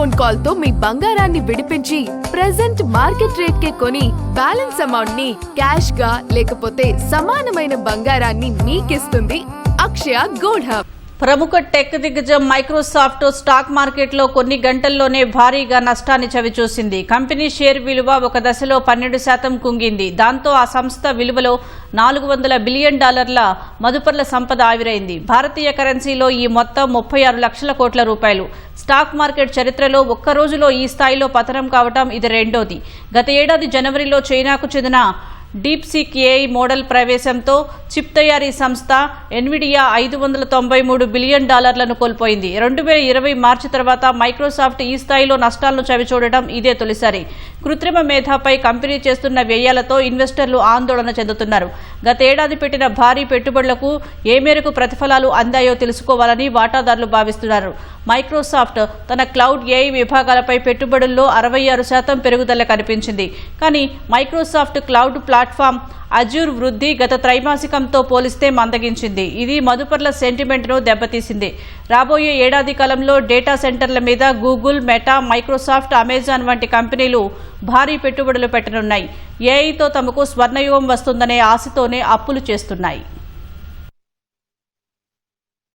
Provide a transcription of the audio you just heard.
Phone call తో మీ బంగారాన్ని విడిపించి ప్రెజెంట్ మార్కెట్ రేట్ కే కొని బ్యాలెన్స్ అమౌంట్ ని క్యాష్ గా లేకపోతే సమానమైన బంగారాన్ని మీకిస్తుంది అక్షయ గోల్డ్ హబ్. ప్రముఖ టెక్ దిగ్గజం మైక్రోసాఫ్ట్ స్టాక్ మార్కెట్లో కొన్ని గంటల్లోనే భారీగా నష్టాన్ని చవిచూసింది. కంపెనీ షేర్ విలువ ఒక దశలో 12% కుంగింది. దాంతో ఆ సంస్థ విలువలో $400 బిలియన్ మదుపర్ల సంపద ఆవిరైంది. భారతీయ కరెన్సీలో ఈ మొత్తం 36 లక్షల కోట్ల రూపాయలు. స్టాక్ మార్కెట్ చరిత్రలో ఒక్క రోజులో ఈ స్థాయిలో పతనం కావటం ఇది రెండోది. గత ఏడాది జనవరిలో చైనాకు చెందిన డీప్సీక్ ఏఐ మోడల్ ప్రవేశంతో చిప్ తయారీ సంస్థ ఎన్విడియా $593 బిలియన్ కోల్పోయింది. 2020 మార్చి తర్వాత మైక్రోసాఫ్ట్ ఈ స్థాయిలో నష్టాలను చవిచూడటం ఇదే తొలిసారి. కృత్రిమ మేధాపై కంపెనీ చేస్తున్న వ్యయాలతో ఇన్వెస్టర్లు ఆందోళన చెందుతున్నారు. గతేడాది పెట్టిన భారీ పెట్టుబడులకు ఏ మేరకు ప్రతిఫలాలు అందాయో తెలుసుకోవాలని వాటాదారులు భావిస్తున్నారు. మైక్రోసాఫ్ట్ తన క్లౌడ్ ఏఐ విభాగాలపై పెట్టుబడుల్లో 66% పెరుగుదల కనిపించింది. కానీ మైక్రోసాఫ్ట్ క్లౌడ్ ప్లాట్ఫామ్ అజూర్ వృద్ధి గత త్రైమాసికంతో పోలిస్తే మందగించింది. ఇది మదుపర్ల సెంటిమెంట్ను దెబ్బతీసింది. రాబోయే ఏడాది కాలంలో డేటా సెంటర్ల మీద గూగుల్, మెటా, మైక్రోసాఫ్ట్, అమెజాన్ వంటి కంపెనీలు భారీ పెట్టుబడులు పెట్టనున్నాయి. ఏఐతో తమకు స్వర్ణయుగం వస్తుందనే ఆశతోనే అప్పులు చేస్తున్నాయి.